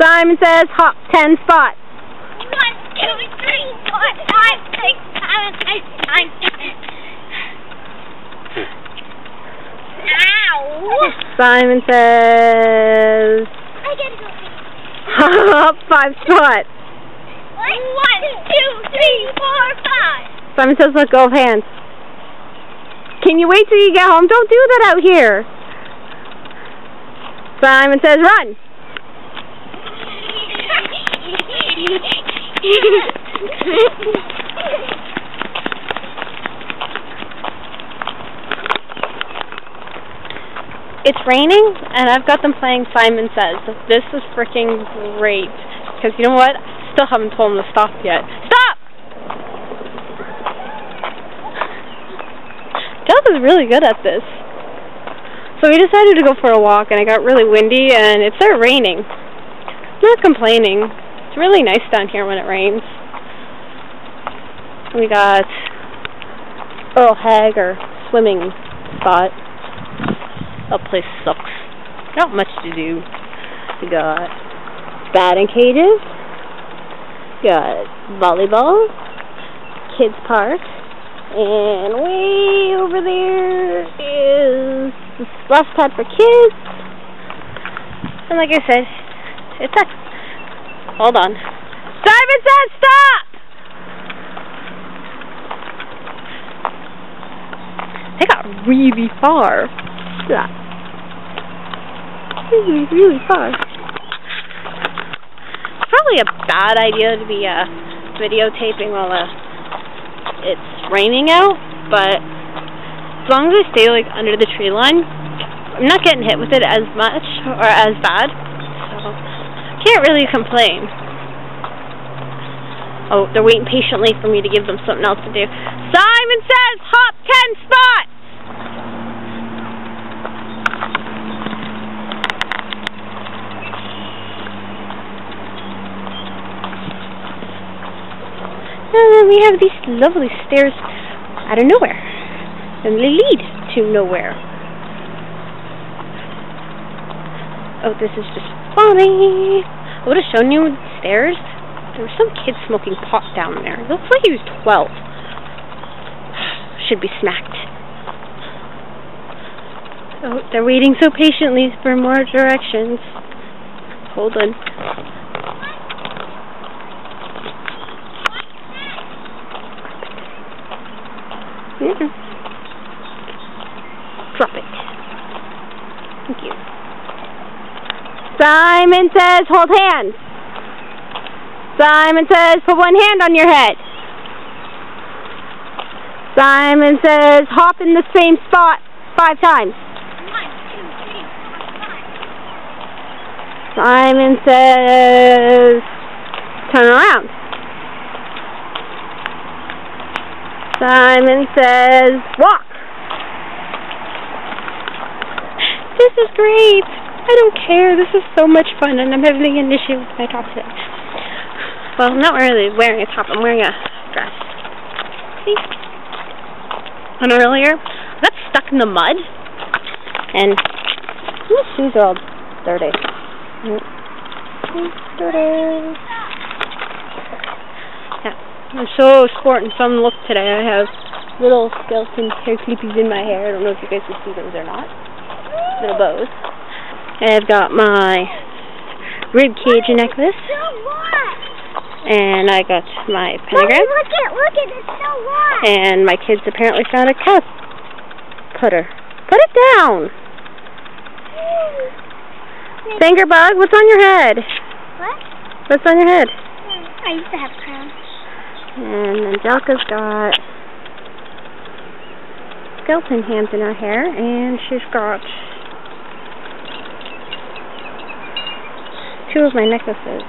Simon says hop 10 spots. 1, 2, 3, 4, 5, 6, 7, 8, 9, 10. Ow! Simon says I gotta go. hop 5 spots. 1, 2, 3, 4, 5. Simon says let go of hands. Can you wait till you get home? Don't do that out here. Simon says run. It's raining, and I've got them playing Simon Says. This is freaking great. Because you know what? I still haven't told them to stop yet. Stop! Gus is really good at this. So we decided to go for a walk, and it got really windy, and it started raining. I'm not complaining. It's really nice down here when it rains. We got Earl Hager swimming spot. That place sucks. Not much to do. We got batting cages. We got volleyball. Kids park. And way over there is the splash pad for kids. And like I said, it's a... Hold on. Simon says stop! They got really far. Yeah. Really far. It's probably a bad idea to be videotaping while it's raining out, but as long as I stay like under the tree line, I'm not getting hit with it as much or as bad, so can't really complain. Oh, they're waiting patiently for me to give them something else to do. Simon says hop 10 spots! And then we have these lovely stairs out of nowhere. And they lead to nowhere. Oh, this is just funny. I would have shown you the stairs. There was some kid smoking pot down there. It looks like he was 12. Should be smacked. Oh, they're waiting so patiently for more directions. Hold on. Drop it. Thank you. Simon says hold hands. Simon says put one hand on your head. Simon says hop in the same spot 5 times. 1, 2, 3, 4, 5. Simon says turn around. Simon says walk. This is great. I don't care. This is so much fun, and I'm having an issue with my top today. Well, I'm not really wearing a top. I'm wearing a dress. See? And earlier, I got stuck in the mud, and my shoes are all dirty. Dirty. Yeah, I'm so sporting some look today. I have little skeleton hair clippies in my hair. I don't know if you guys can see those or not. Little bows. I've got my rib cage necklace. And I got my pentagram. Look it, it's so warm. And my kids apparently found a cow putter. Put it down. Finger bug, what's on your head? What? What's on your head? I used to have a crown. And Angelica's got skeleton hands in her hair, and she's got 2 of my necklaces.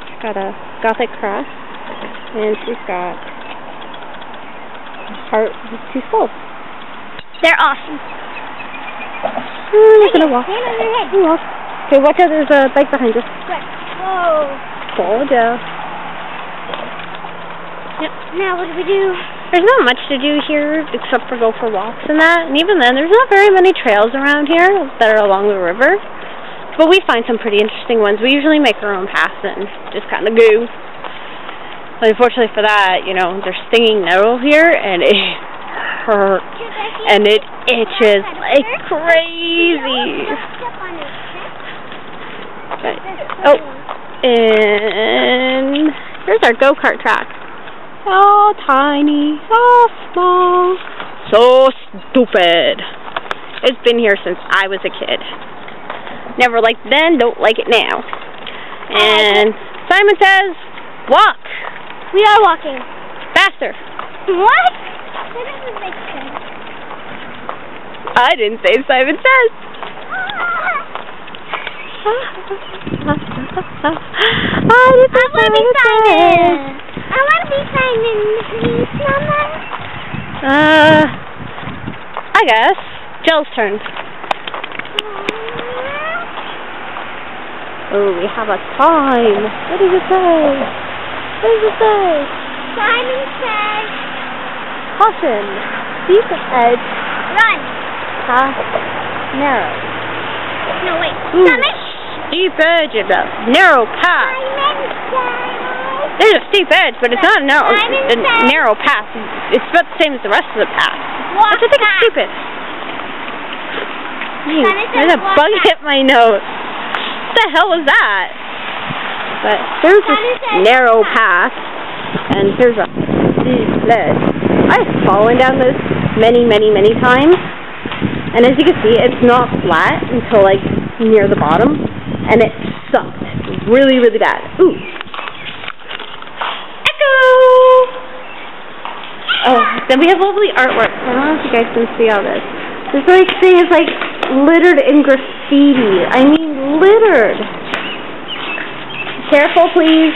She's got a Gothic cross, and she's got a heart with 2 skulls. They're awesome. I'm gonna walk. Okay, watch out, there's a bike behind us. Whoa. Hold down. Yep. Now what do we do? There's not much to do here except for go for walks and that. And even then, there's not very many trails around here that are along the river. But we find some pretty interesting ones. We usually make our own paths and just kind of go. But unfortunately for that, you know, there's stinging nettle here, and it hurts, and it itches like crazy. But, oh, and here's our go-kart track. So tiny, so small, so stupid. It's been here since I was a kid. Never liked it then, don't like it now. And Simon says, walk. We are walking. Faster. What? That doesn't make sense. I didn't say Simon says. I want to be Simon. I want to be Simon, please, Mama. I guess. Jill's turn. Oh, we have a time. What does it say? What does it say? Simon says, caution. Steep edge. run. Path narrow. No, wait. Ooh. Simon? Steep edge of the narrow path. Simon says. There's a steep edge, but it's not a Simon says, narrow path. It's about the same as the rest of the path. Walk I think it's stupid. There's a bug hit my nose. What the hell was that? But there's this narrow path, and there's a steep ledge. I've fallen down this many, many, many times, and as you can see, it's not flat until like near the bottom, and it sucked really, really bad. Ooh. Echo! Oh, then we have lovely artwork. I don't know if you guys can see all this. This like thing is like littered in graffiti. I mean, littered. Careful, please.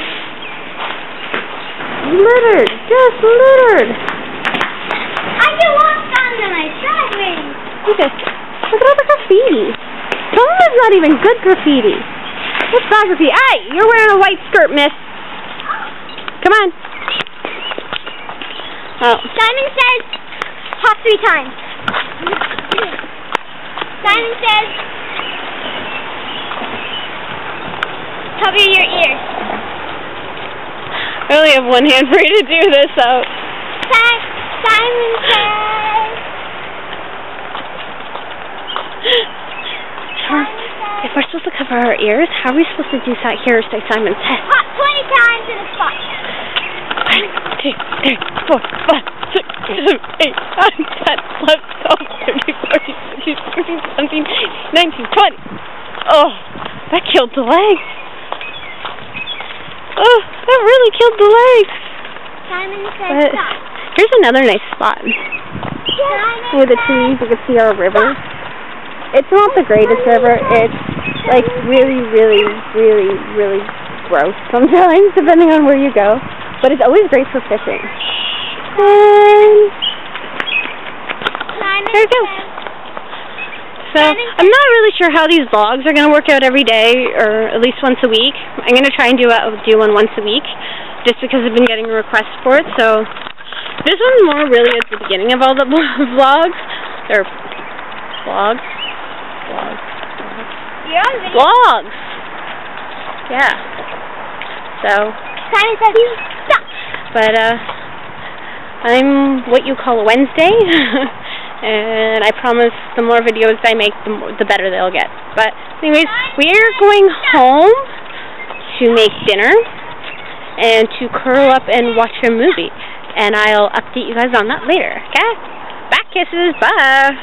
Littered. Just littered. I can walk on them. I tried. Look at all the graffiti. Some of it's not even good graffiti. It's bad graffiti. Hey, you're wearing a white skirt, miss. Come on. Oh. Simon says, hop 3 times. Simon says, cover your ears. I only have one hand for you to do this, so. Simon says. If we're supposed to cover our ears, how are we supposed to do that here? Say Simon says. Hop 20 times to the spot. 1, 2, 3, 4, 5, 6, 7, 8, 9, 10, 11, 12, 13, 14, 15, 16, 17, 19, 20. Oh, that killed the legs. Oh, that really killed the legs. Simon says stop. Here's another nice spot. With the trees, you can see our river. It's not the greatest river. It's like really, really, really, really gross sometimes, depending on where you go. But it's always great for fishing. And there it goes. So I'm not really sure how these vlogs are going to work out every day, or at least once a week. I'm going to try and do one once a week, just because I've been getting requests for it. So this one's more really at the beginning of all the vlogs. Or vlogs. You're on video. Vlogs. Yeah. So. Simon says stop. But I'm what you call a Wednesday, and I promise the more videos I make, the better they'll get. But anyways, we're going home to make dinner and to curl up and watch a movie, and I'll update you guys on that later. Okay? Back kisses. Bye.